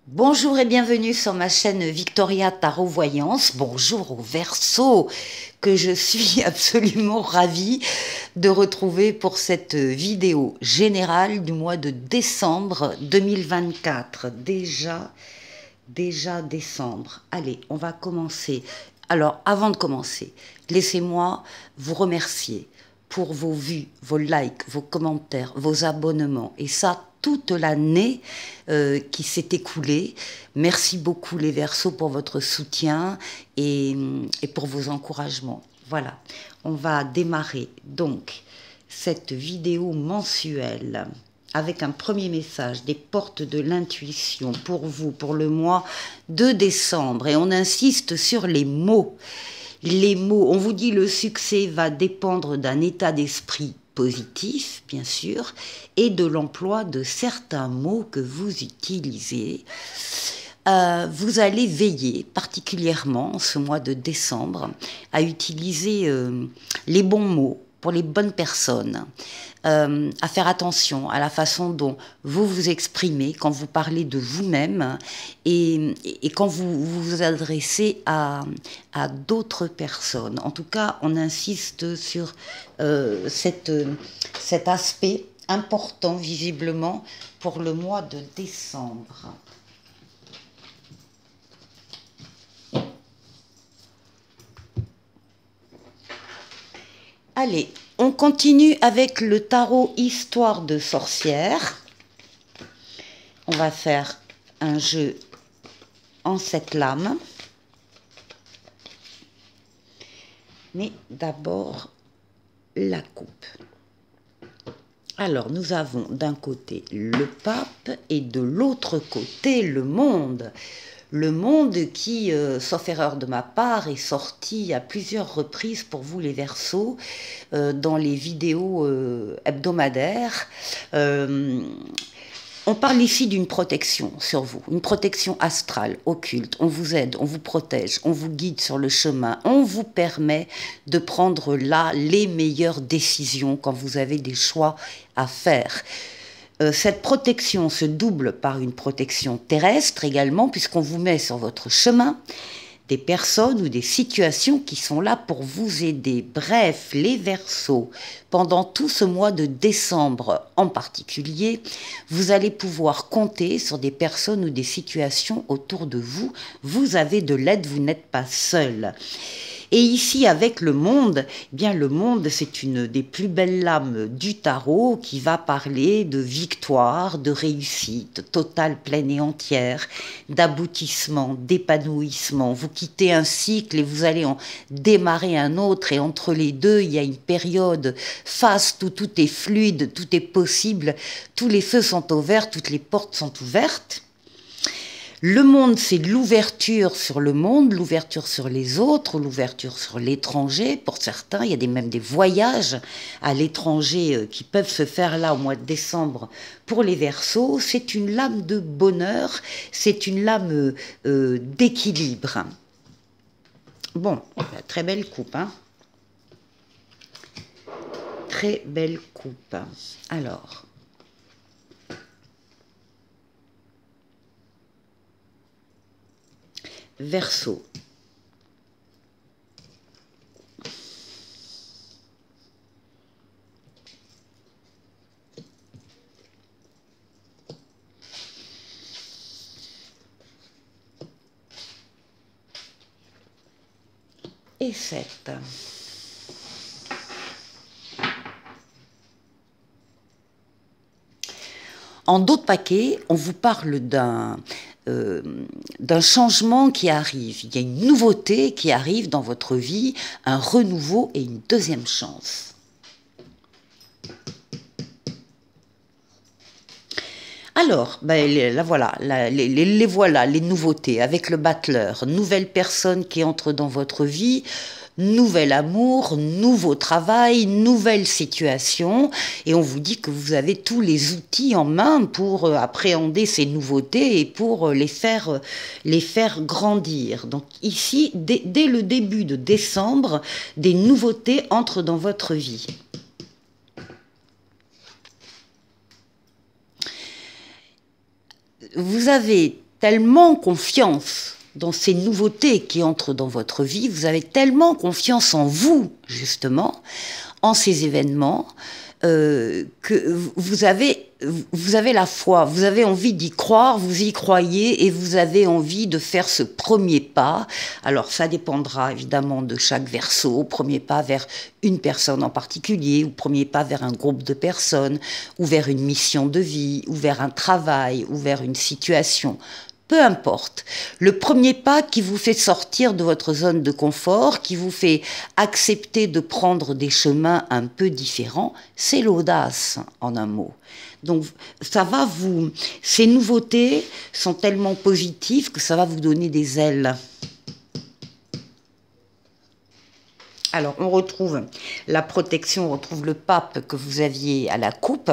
Bonjour et bienvenue sur ma chaîne Victoria Tarot Voyance. Bonjour au Verseau que je suis absolument ravie de retrouver pour cette vidéo générale du mois de décembre 2024. Déjà décembre. Allez, on va commencer. Alors, avant de commencer, laissez-moi vous remercier pour vos vues, vos likes, vos commentaires, vos abonnements. Et ça, toute l'année qui s'est écoulée. Merci beaucoup les Verseaux pour votre soutien et pour vos encouragements. Voilà, on va démarrer donc cette vidéo mensuelle avec un premier message des portes de l'intuition pour vous, pour le mois de décembre. Et on insiste sur les mots. Les mots, on vous dit le succès va dépendre d'un état d'esprit positif, bien sûr, et de l'emploi de certains mots que vous utilisez. Vous allez veiller particulièrement ce mois de décembre à utiliser les bons mots pour les bonnes personnes, à faire attention à la façon dont vous vous exprimez quand vous parlez de vous-même et quand vous vous adressez à d'autres personnes. En tout cas, on insiste sur cet aspect important visiblement pour le mois de décembre. Allez, on continue avec le tarot Histoire de sorcière. On va faire un jeu en 7 lames. Mais d'abord, la coupe. Alors, nous avons d'un côté le pape et de l'autre côté le monde. Le monde qui, sauf erreur de ma part, est sorti à plusieurs reprises pour vous les Verseaux dans les vidéos hebdomadaires. On parle ici d'une protection sur vous, une protection astrale, occulte. On vous aide, on vous protège, on vous guide sur le chemin, on vous permet de prendre là les meilleures décisions quand vous avez des choix à faire. Cette protection se double par une protection terrestre également, puisqu'on vous met sur votre chemin des personnes ou des situations qui sont là pour vous aider. Bref, les Verseaux, pendant tout ce mois de décembre en particulier, vous allez pouvoir compter sur des personnes ou des situations autour de vous. Vous avez de l'aide, vous n'êtes pas seul. Et ici, avec le monde, eh bien le monde, c'est une des plus belles lames du tarot qui va parler de victoire, de réussite totale, pleine et entière, d'aboutissement, d'épanouissement. Vous quittez un cycle et vous allez en démarrer un autre, et entre les deux, il y a une période faste où tout est fluide, tout est possible, tous les feux sont ouverts, toutes les portes sont ouvertes. Le monde, c'est l'ouverture sur le monde, l'ouverture sur les autres, l'ouverture sur l'étranger. Pour certains, il y a même des voyages à l'étranger qui peuvent se faire là au mois de décembre pour les Verseaux. C'est une lame de bonheur, c'est une lame d'équilibre. Bon, très belle coupe, hein. Très belle coupe. Alors... Verseau. Et 7. En d'autres paquets, on vous parle d'un changement qui arrive. Il y a une nouveauté qui arrive dans votre vie, un renouveau et une deuxième chance. Alors, ben, là, voilà, les voilà, les nouveautés avec le battleur, nouvelle personne qui entre dans votre vie, nouvel amour, nouveau travail, nouvelle situation, et on vous dit que vous avez tous les outils en main pour appréhender ces nouveautés et pour les faire grandir. Donc ici, dès le début de décembre, des nouveautés entrent dans votre vie. Vous avez tellement confiance dans ces nouveautés qui entrent dans votre vie, vous avez tellement confiance en vous, justement, en ces événements, que vous avez la foi, vous avez envie d'y croire, vous y croyez et vous avez envie de faire ce premier pas. Alors ça dépendra évidemment de chaque verseau, premier pas vers une personne en particulier, ou premier pas vers un groupe de personnes, ou vers une mission de vie, ou vers un travail, ou vers une situation. Peu importe, le premier pas qui vous fait sortir de votre zone de confort, qui vous fait accepter de prendre des chemins un peu différents, c'est l'audace, en un mot. Donc, ces nouveautés sont tellement positives que ça va vous donner des ailes. Alors, on retrouve la protection, on retrouve le pape que vous aviez à la coupe.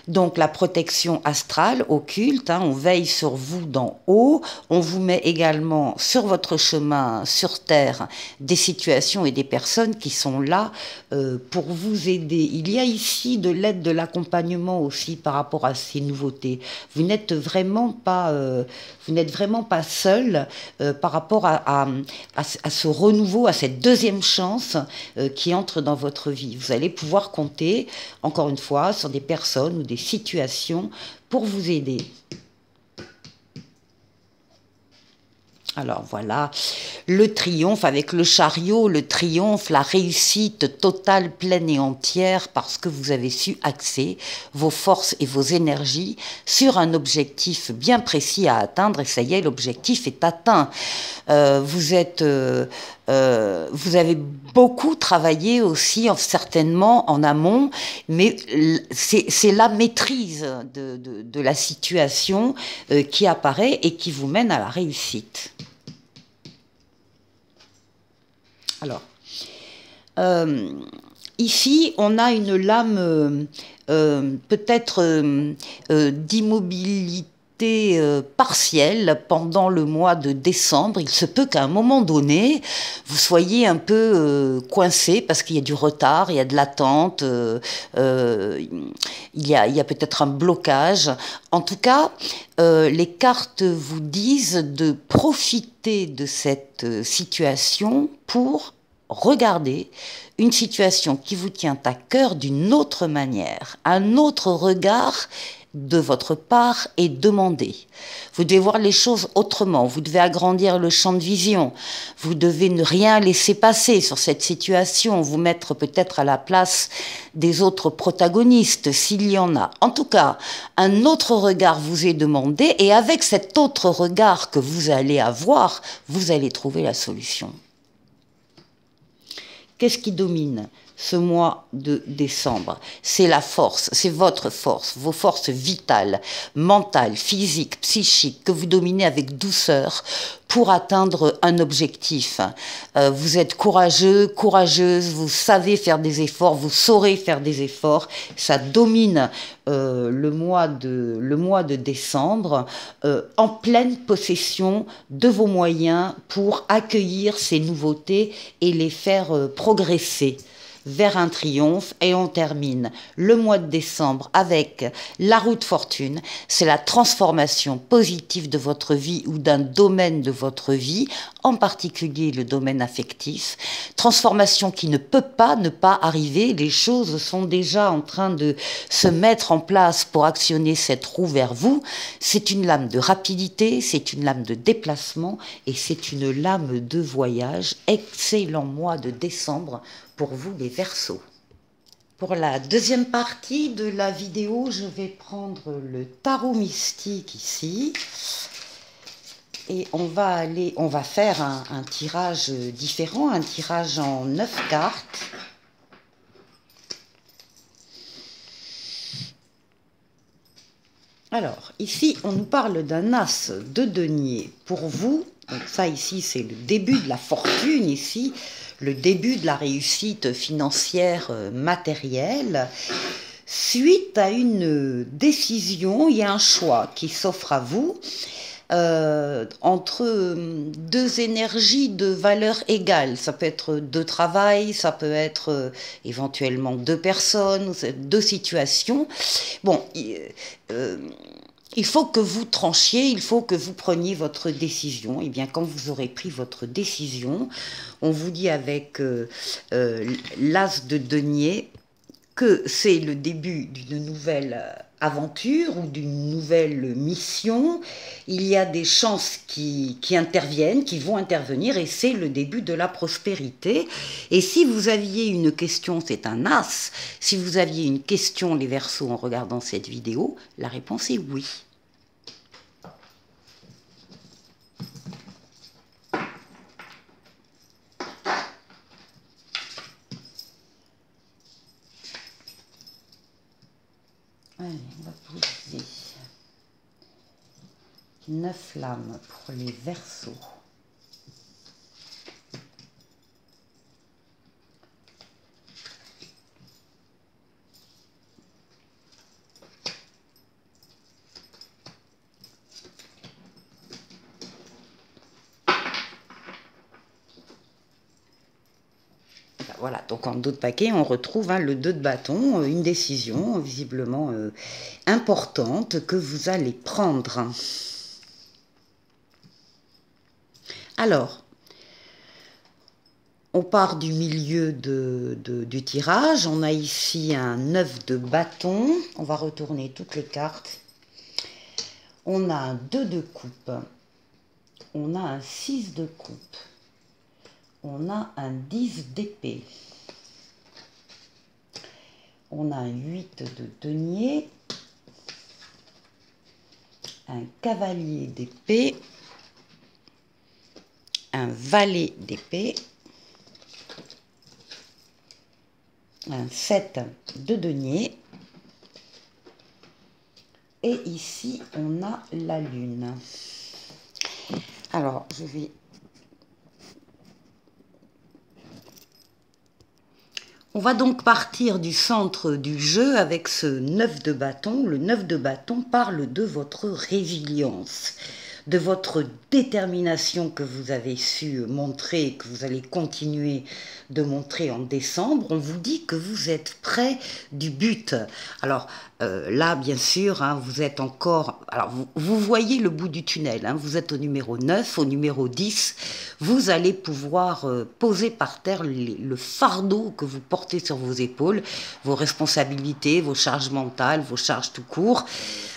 Donc la protection astrale, occulte, on veille sur vous d'en haut, on vous met également sur votre chemin, sur Terre, des situations et des personnes qui sont là pour vous aider. Il y a ici de l'aide, de l'accompagnement aussi par rapport à ces nouveautés. Vous n'êtes vraiment pas seul par rapport à ce renouveau, à cette deuxième chance qui entre dans votre vie. Vous allez pouvoir compter, encore une fois, sur des personnes ou des situations pour vous aider. Alors voilà, le triomphe avec le chariot, le triomphe, la réussite totale, pleine et entière parce que vous avez su axer vos forces et vos énergies sur un objectif bien précis à atteindre et ça y est, l'objectif est atteint. Vous avez beaucoup travaillé aussi, certainement en amont, mais c'est la maîtrise de la situation qui apparaît et qui vous mène à la réussite. Alors, ici, on a une lame peut-être d'immobilité partielle pendant le mois de décembre. Il se peut qu'à un moment donné, vous soyez un peu coincé parce qu'il y a du retard, il y a de l'attente, il y a peut-être un blocage. En tout cas, les cartes vous disent de profiter de cette situation pour regarder une situation qui vous tient à cœur d'une autre manière, un autre regard de votre part est demandé. Vous devez voir les choses autrement, vous devez agrandir le champ de vision, vous devez ne rien laisser passer sur cette situation, vous mettre peut-être à la place des autres protagonistes, s'il y en a. En tout cas, un autre regard vous est demandé et avec cet autre regard que vous allez avoir, vous allez trouver la solution. Qu'est-ce qui domine ce mois de décembre? C'est la force, c'est votre force, vos forces vitales, mentales, physiques, psychiques, que vous dominez avec douceur pour atteindre un objectif. Vous êtes courageux, courageuse, vous savez faire des efforts, vous saurez faire des efforts. Ça domine le mois de décembre en pleine possession de vos moyens pour accueillir ces nouveautés et les faire progresser vers un triomphe. Et on termine le mois de décembre avec la roue de fortune. C'est la transformation positive de votre vie ou d'un domaine de votre vie, en particulier le domaine affectif. Transformation qui ne peut pas ne pas arriver. Les choses sont déjà en train de se mettre en place pour actionner cette roue vers vous. C'est une lame de rapidité, c'est une lame de déplacement et c'est une lame de voyage. Excellent mois de décembre pour vous les Verseaux. Pour la deuxième partie de la vidéo, je vais prendre le tarot mystique ici et on va faire un tirage différent, un tirage en 9 cartes. Alors, ici, on nous parle d'un as de denier pour vous. Donc ça, ici, c'est le début de la fortune, ici, le début de la réussite financière matérielle. Suite à une décision, il y a un choix qui s'offre à vous entre deux énergies de valeur égale. Ça peut être deux travails, ça peut être éventuellement deux personnes, deux situations. Bon, il faut que vous tranchiez, il faut que vous preniez votre décision. Et bien, quand vous aurez pris votre décision, on vous dit avec l'as de denier que c'est le début d'une nouvelle aventure ou d'une nouvelle mission. Il y a des chances qui interviennent, qui vont intervenir, et c'est le début de la prospérité. Et si vous aviez une question, c'est un as, si vous aviez une question, les Verseaux, en regardant cette vidéo, la réponse est oui. Allez, on va poser 9 lames pour les Verseaux. Voilà, donc en dos de paquet, on retrouve le 2 de bâton, une décision visiblement importante que vous allez prendre. Alors, on part du milieu du tirage. On a ici un 9 de bâton. On va retourner toutes les cartes. On a un 2 de coupe. On a un 6 de coupe. On a un 10 d'épée. On a un 8 de denier. Un cavalier d'épée. Un valet d'épée. Un 7 de denier. Et ici, on a la lune. Alors, je vais... On va donc partir du centre du jeu avec ce 9 de bâton. Le 9 de bâton parle de votre résilience, de votre détermination que vous avez su montrer, que vous allez continuer de montrer en décembre. On vous dit que vous êtes près du but. Alors là, bien sûr, vous êtes encore... Alors vous voyez le bout du tunnel, vous êtes au numéro 9, au numéro 10. Vous allez pouvoir poser par terre le fardeau que vous portez sur vos épaules, vos responsabilités, vos charges mentales, vos charges tout court.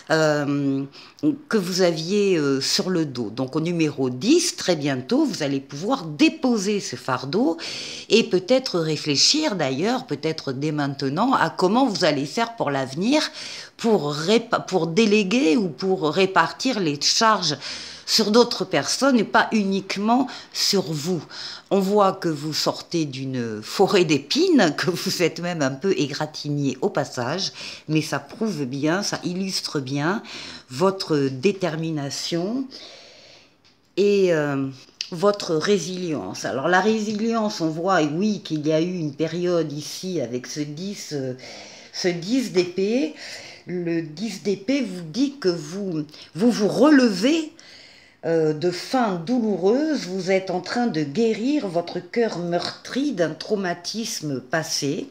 Que vous aviez sur le dos. Donc au numéro 10, très bientôt, vous allez pouvoir déposer ce fardeau et peut-être réfléchir d'ailleurs, peut-être dès maintenant, à comment vous allez faire pour l'avenir, pour déléguer ou pour répartir les charges sur d'autres personnes et pas uniquement sur vous. On voit que vous sortez d'une forêt d'épines, que vous êtes même un peu égratigné au passage, mais ça prouve bien, ça illustre bien votre détermination et votre résilience. Alors la résilience, on voit, et oui, qu'il y a eu une période ici avec ce 10 d'épée. Le 10 d'épée vous dit que vous relevez de fins douloureuses, vous êtes en train de guérir votre cœur meurtri d'un traumatisme passé.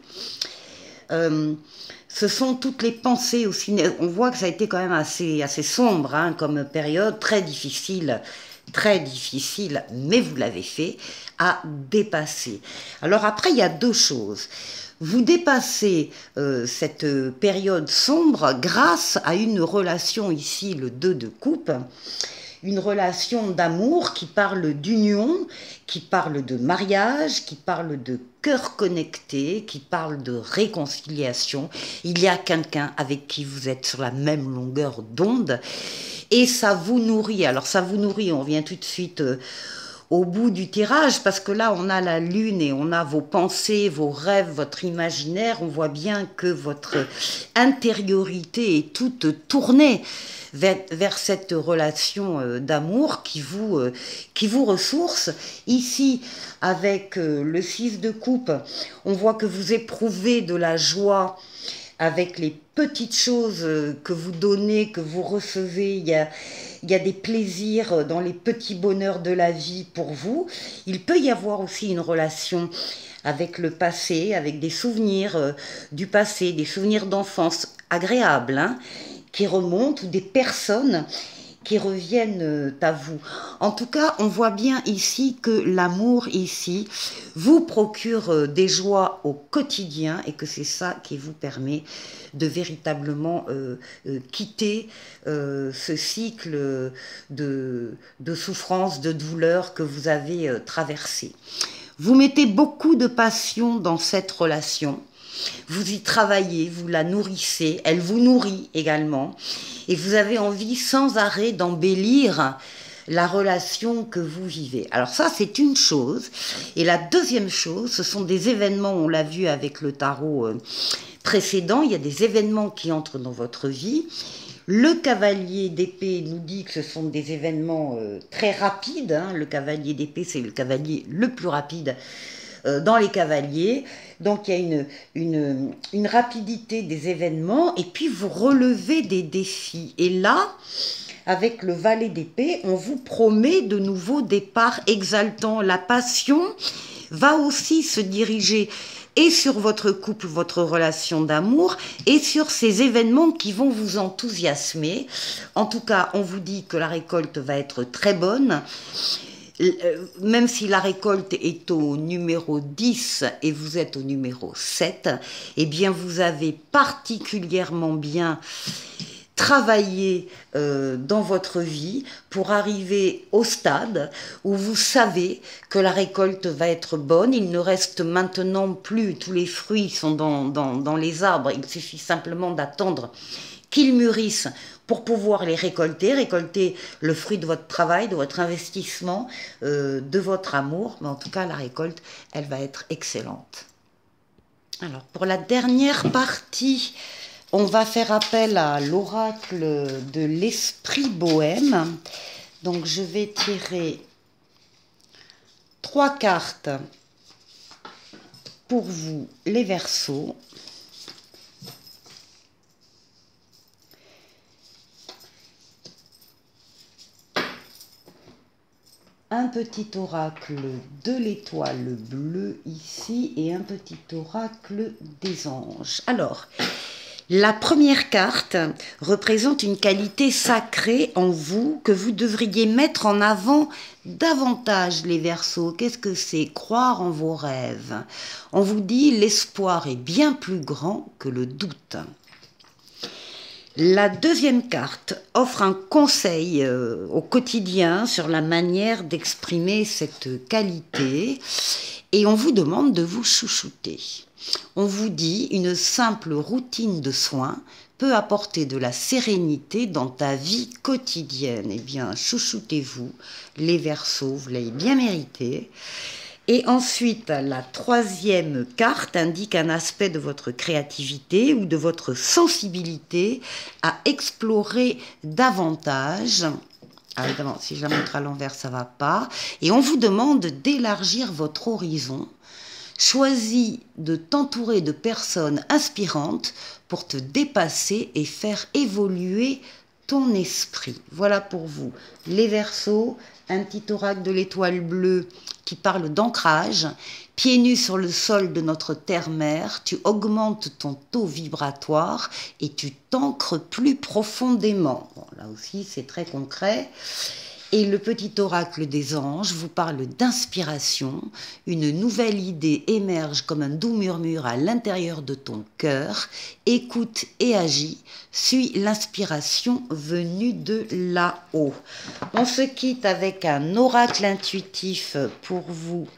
Ce sont toutes les pensées aussi. On voit que ça a été quand même assez sombre comme période, très difficile, mais vous l'avez fait, à dépasser. Alors après, il y a deux choses. Vous dépassez cette période sombre grâce à une relation ici, le 2 de coupe, une relation d'amour qui parle d'union, qui parle de mariage, qui parle de cœur connecté, qui parle de réconciliation. Il y a quelqu'un avec qui vous êtes sur la même longueur d'onde et ça vous nourrit. Alors ça vous nourrit, on vient tout de suite au bout du tirage, parce que là on a la lune et on a vos pensées, vos rêves, votre imaginaire. On voit bien que votre intériorité est toute tournée vers cette relation d'amour qui vous ressource. Ici, avec le 6 de coupe, on voit que vous éprouvez de la joie avec les petites choses que vous donnez, que vous recevez. Il y a des plaisirs dans les petits bonheurs de la vie pour vous. Il peut y avoir aussi une relation avec le passé, avec des souvenirs du passé, des souvenirs d'enfance agréables, qui remontent ou des personnes qui reviennent à vous. En tout cas, on voit bien ici que l'amour ici vous procure des joies au quotidien et que c'est ça qui vous permet de véritablement quitter ce cycle de souffrance, de douleur que vous avez traversé. Vous mettez beaucoup de passion dans cette relation. Vous y travaillez, vous la nourrissez, elle vous nourrit également. Et vous avez envie sans arrêt d'embellir la relation que vous vivez. Alors ça, c'est une chose. Et la deuxième chose, ce sont des événements, on l'a vu avec le tarot précédent, il y a des événements qui entrent dans votre vie. Le cavalier d'épée nous dit que ce sont des événements très rapides. Hein. Le cavalier d'épée, c'est le cavalier le plus rapide dans les cavaliers. Donc il y a une rapidité des événements et puis vous relevez des défis. Et là, avec le valet d'épée, on vous promet de nouveaux départs exaltants. La passion va aussi se diriger et sur votre couple, votre relation d'amour, et sur ces événements qui vont vous enthousiasmer. En tout cas, on vous dit que la récolte va être très bonne. Même si la récolte est au numéro 10 et vous êtes au numéro 7, eh bien vous avez particulièrement bien travaillé dans votre vie pour arriver au stade où vous savez que la récolte va être bonne. Il ne reste maintenant plus, tous les fruits sont dans les arbres, il suffit simplement d'attendre qu'ils mûrissent pour pouvoir les récolter le fruit de votre travail, de votre investissement, de votre amour. Mais en tout cas, la récolte, elle va être excellente. Alors, pour la dernière partie, on va faire appel à l'oracle de l'esprit bohème. Donc, je vais tirer 3 cartes pour vous, les Verseaux. Un petit oracle de l'étoile bleue ici et un petit oracle des anges. Alors, la première carte représente une qualité sacrée en vous que vous devriez mettre en avant davantage, les Verseaux. Qu'est-ce que c'est? Croire en vos rêves. On vous dit l'espoir est bien plus grand que le doute. La deuxième carte offre un conseil au quotidien sur la manière d'exprimer cette qualité et on vous demande de vous chouchouter. On vous dit une simple routine de soins peut apporter de la sérénité dans ta vie quotidienne. Eh bien, chouchoutez-vous, les Verseaux, vous l'avez bien mérité. Et ensuite, la troisième carte indique un aspect de votre créativité ou de votre sensibilité à explorer davantage. Ah, évidemment, si je la montre à l'envers, ça ne va pas. Et on vous demande d'élargir votre horizon. Choisis de t'entourer de personnes inspirantes pour te dépasser et faire évoluer ton esprit. Voilà pour vous, les Verseaux, un petit oracle de l'étoile bleue qui parle d'ancrage. Pieds nus sur le sol de notre terre-mère, tu augmentes ton taux vibratoire et tu t'ancres plus profondément. Bon, là aussi, c'est très concret. Et le petit oracle des anges vous parle d'inspiration. Une nouvelle idée émerge comme un doux murmure à l'intérieur de ton cœur. Écoute et agis. Suis l'inspiration venue de là-haut. On se quitte avec un oracle intuitif pour vous,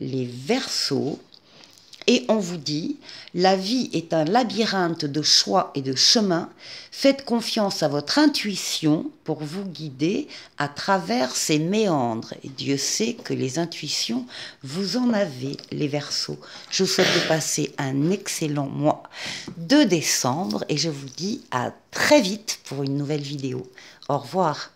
les Verseaux. Et on vous dit, la vie est un labyrinthe de choix et de chemins. Faites confiance à votre intuition pour vous guider à travers ces méandres. Et Dieu sait que les intuitions, vous en avez, les Verseaux. Je vous souhaite de passer un excellent mois de décembre et je vous dis à très vite pour une nouvelle vidéo. Au revoir.